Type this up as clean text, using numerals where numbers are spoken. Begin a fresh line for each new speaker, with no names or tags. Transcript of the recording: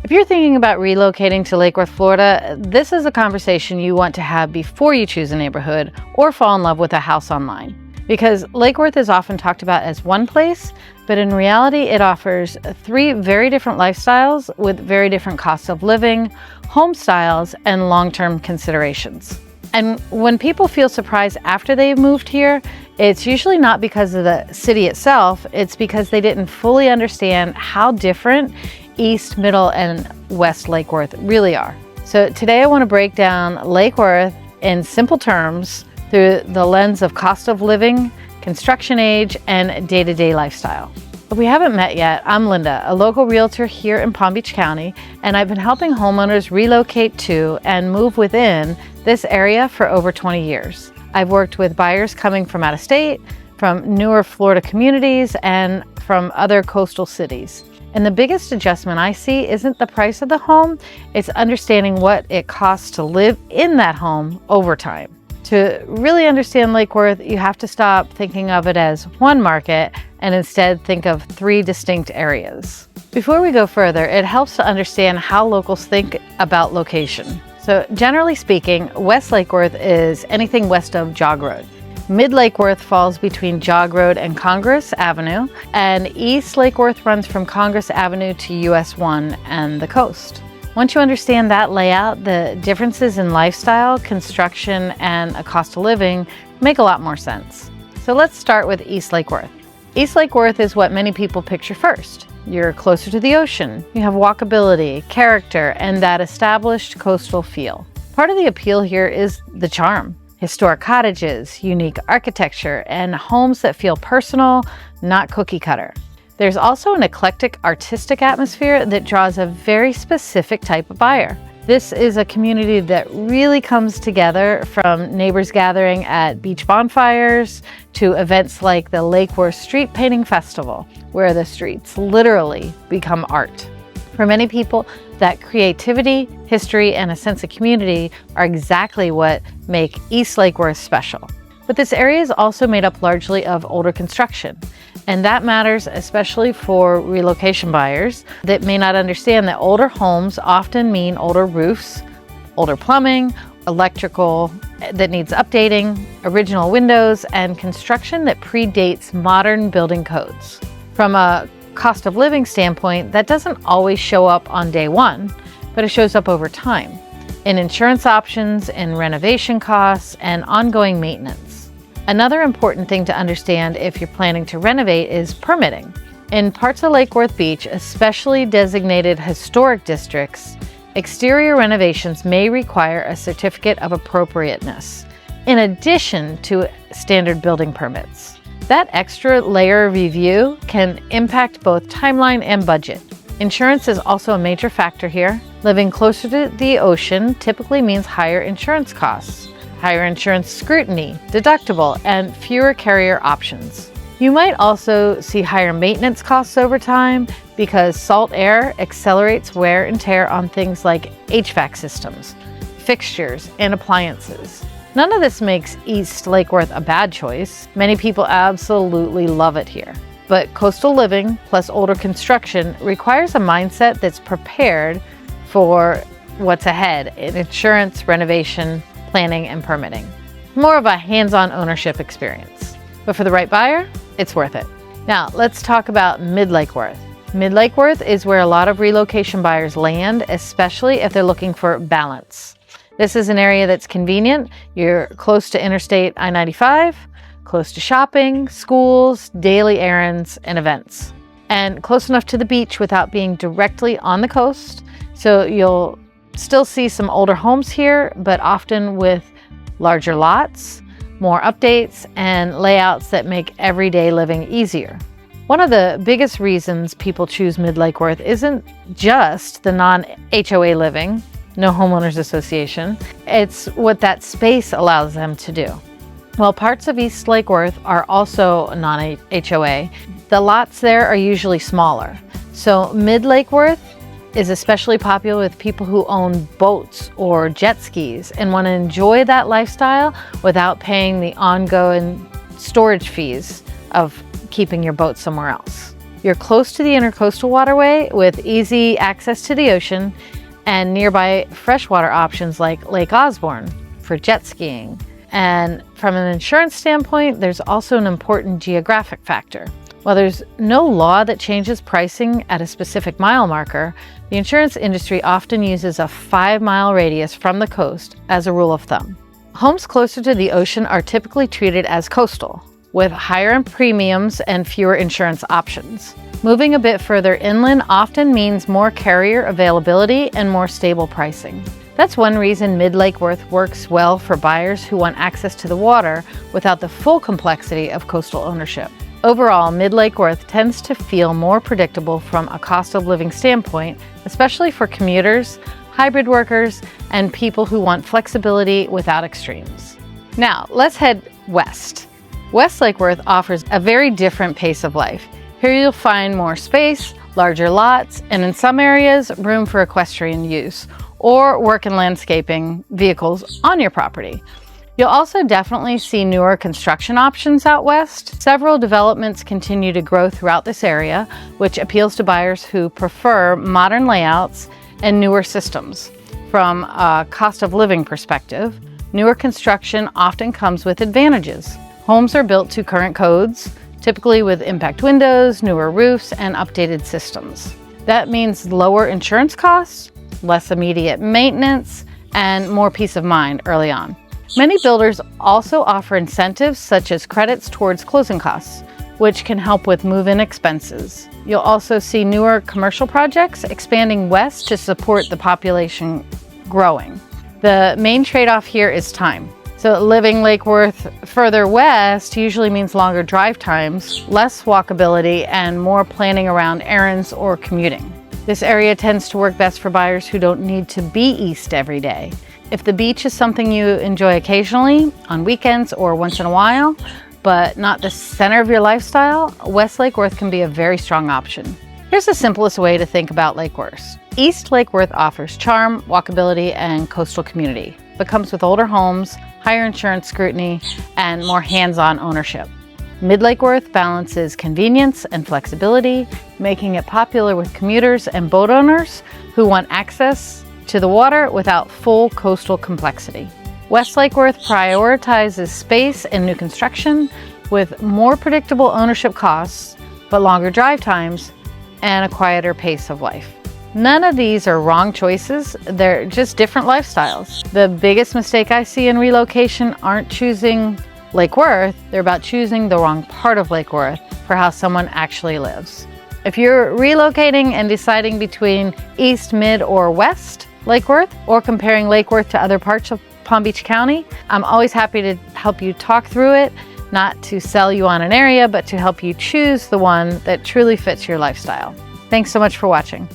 If you're thinking about relocating to Lake Worth, Florida, this is a conversation you want to have before you choose a neighborhood or fall in love with a house online. Because Lake Worth is often talked about as one place, but in reality it offers 3 very different lifestyles with very different costs of living, home styles, and long-term considerations. And when people feel surprised after they've moved here, it's usually not because of the city itself, it's because they didn't fully understand how different East, Middle, and West Lake Worth really are. So today I want to break down Lake Worth in simple terms through the lens of cost of living, construction age, and day-to-day lifestyle. If we haven't met yet, I'm Linda, a local realtor here in Palm Beach County, and I've been helping homeowners relocate to and move within this area for over 20 years. I've worked with buyers coming from out of state, from newer Florida communities, and from other coastal cities. And the biggest adjustment I see isn't the price of the home, it's understanding what it costs to live in that home over time. To really understand Lake Worth, you have to stop thinking of it as one market and instead think of 3 distinct areas. Before we go further, it helps to understand how locals think about location. So generally speaking, West Lake Worth is anything west of Jog Road. Mid Lake Worth falls between Jog Road and Congress Avenue, and East Lake Worth runs from Congress Avenue to US 1 and the coast. Once you understand that layout, the differences in lifestyle, construction, and a cost of living make a lot more sense. So let's start with East Lake Worth. East Lake Worth is what many people picture first. You're closer to the ocean, you have walkability, character, and that established coastal feel. Part of the appeal here is the charm. Historic cottages, unique architecture, and homes that feel personal, not cookie cutter. There's also an eclectic artistic atmosphere that draws a very specific type of buyer. This is a community that really comes together, from neighbors gathering at beach bonfires to events like the Lake Worth Street Painting Festival, where the streets literally become art. For many people, that creativity, history, and a sense of community are exactly what make East Lake Worth special. But this area is also made up largely of older construction, and that matters especially for relocation buyers that may not understand that older homes often mean older roofs, older plumbing, electrical that needs updating, original windows, and construction that predates modern building codes. From a cost of living standpoint, that doesn't always show up on day one, but it shows up over time in insurance options, in renovation costs, and ongoing maintenance. Another important thing to understand if you're planning to renovate is permitting. In parts of Lake Worth Beach, especially designated historic districts, exterior renovations may require a certificate of appropriateness, in addition to standard building permits. That extra layer of review can impact both timeline and budget. Insurance is also a major factor here. Living closer to the ocean typically means higher insurance costs, higher insurance scrutiny, deductible, and fewer carrier options. You might also see higher maintenance costs over time because salt air accelerates wear and tear on things like HVAC systems, fixtures, and appliances. None of this makes East Lake Worth a bad choice. Many people absolutely love it here. But coastal living plus older construction requires a mindset that's prepared for what's ahead in insurance, renovation, planning, and permitting. More of a hands-on ownership experience. But for the right buyer, it's worth it. Now, let's talk about Mid Lake Worth. Mid Lake Worth is where a lot of relocation buyers land, especially if they're looking for balance. This is an area that's convenient. You're close to Interstate I-95, close to shopping, schools, daily errands, and events, and close enough to the beach without being directly on the coast. So you'll still see some older homes here, but often with larger lots, more updates, and layouts that make everyday living easier. One of the biggest reasons people choose Mid Lake Worth isn't just the non-HOA living, no homeowners association. It's what that space allows them to do. While parts of East Lake Worth are also non-HOA, the lots there are usually smaller. So Mid Lake Worth is especially popular with people who own boats or jet skis and want to enjoy that lifestyle without paying the ongoing storage fees of keeping your boat somewhere else. You're close to the intercoastal waterway with easy access to the ocean and nearby freshwater options like Lake Osborne for jet skiing. And from an insurance standpoint, there's also an important geographic factor. While there's no law that changes pricing at a specific mile marker, the insurance industry often uses a 5-mile radius from the coast as a rule of thumb. Homes closer to the ocean are typically treated as coastal, with higher premiums and fewer insurance options. Moving a bit further inland often means more carrier availability and more stable pricing. That's one reason Mid-Lake Worth works well for buyers who want access to the water without the full complexity of coastal ownership. Overall, Mid-Lake Worth tends to feel more predictable from a cost of living standpoint, especially for commuters, hybrid workers, and people who want flexibility without extremes. Now, let's head west. Westlake Worth offers a very different pace of life. Here you'll find more space, larger lots, and in some areas, room for equestrian use or work in landscaping vehicles on your property. You'll also definitely see newer construction options out west. Several developments continue to grow throughout this area, which appeals to buyers who prefer modern layouts and newer systems. From a cost of living perspective, newer construction often comes with advantages. Homes are built to current codes, typically with impact windows, newer roofs, and updated systems. That means lower insurance costs, less immediate maintenance, and more peace of mind early on. Many builders also offer incentives such as credits towards closing costs, which can help with move-in expenses. You'll also see newer commercial projects expanding west to support the population growing. The main trade-off here is time. So living Lake Worth further west usually means longer drive times, less walkability, and more planning around errands or commuting. This area tends to work best for buyers who don't need to be east every day. If the beach is something you enjoy occasionally, on weekends or once in a while, but not the center of your lifestyle, West Lake Worth can be a very strong option. Here's the simplest way to think about Lake Worth. East Lake Worth offers charm, walkability, and coastal community, but comes with older homes, higher insurance scrutiny, and more hands-on ownership. Mid-Lake Worth balances convenience and flexibility, making it popular with commuters and boat owners who want access to the water without full coastal complexity. West Lake Worth prioritizes space and new construction with more predictable ownership costs, but longer drive times and a quieter pace of life. None of these are wrong choices, they're just different lifestyles. The biggest mistake I see in relocation aren't choosing Lake Worth, they're about choosing the wrong part of Lake Worth for how someone actually lives. If you're relocating and deciding between East, Mid, or West Lake Worth, or comparing Lake Worth to other parts of Palm Beach County, I'm always happy to help you talk through it, not to sell you on an area, but to help you choose the one that truly fits your lifestyle. Thanks so much for watching.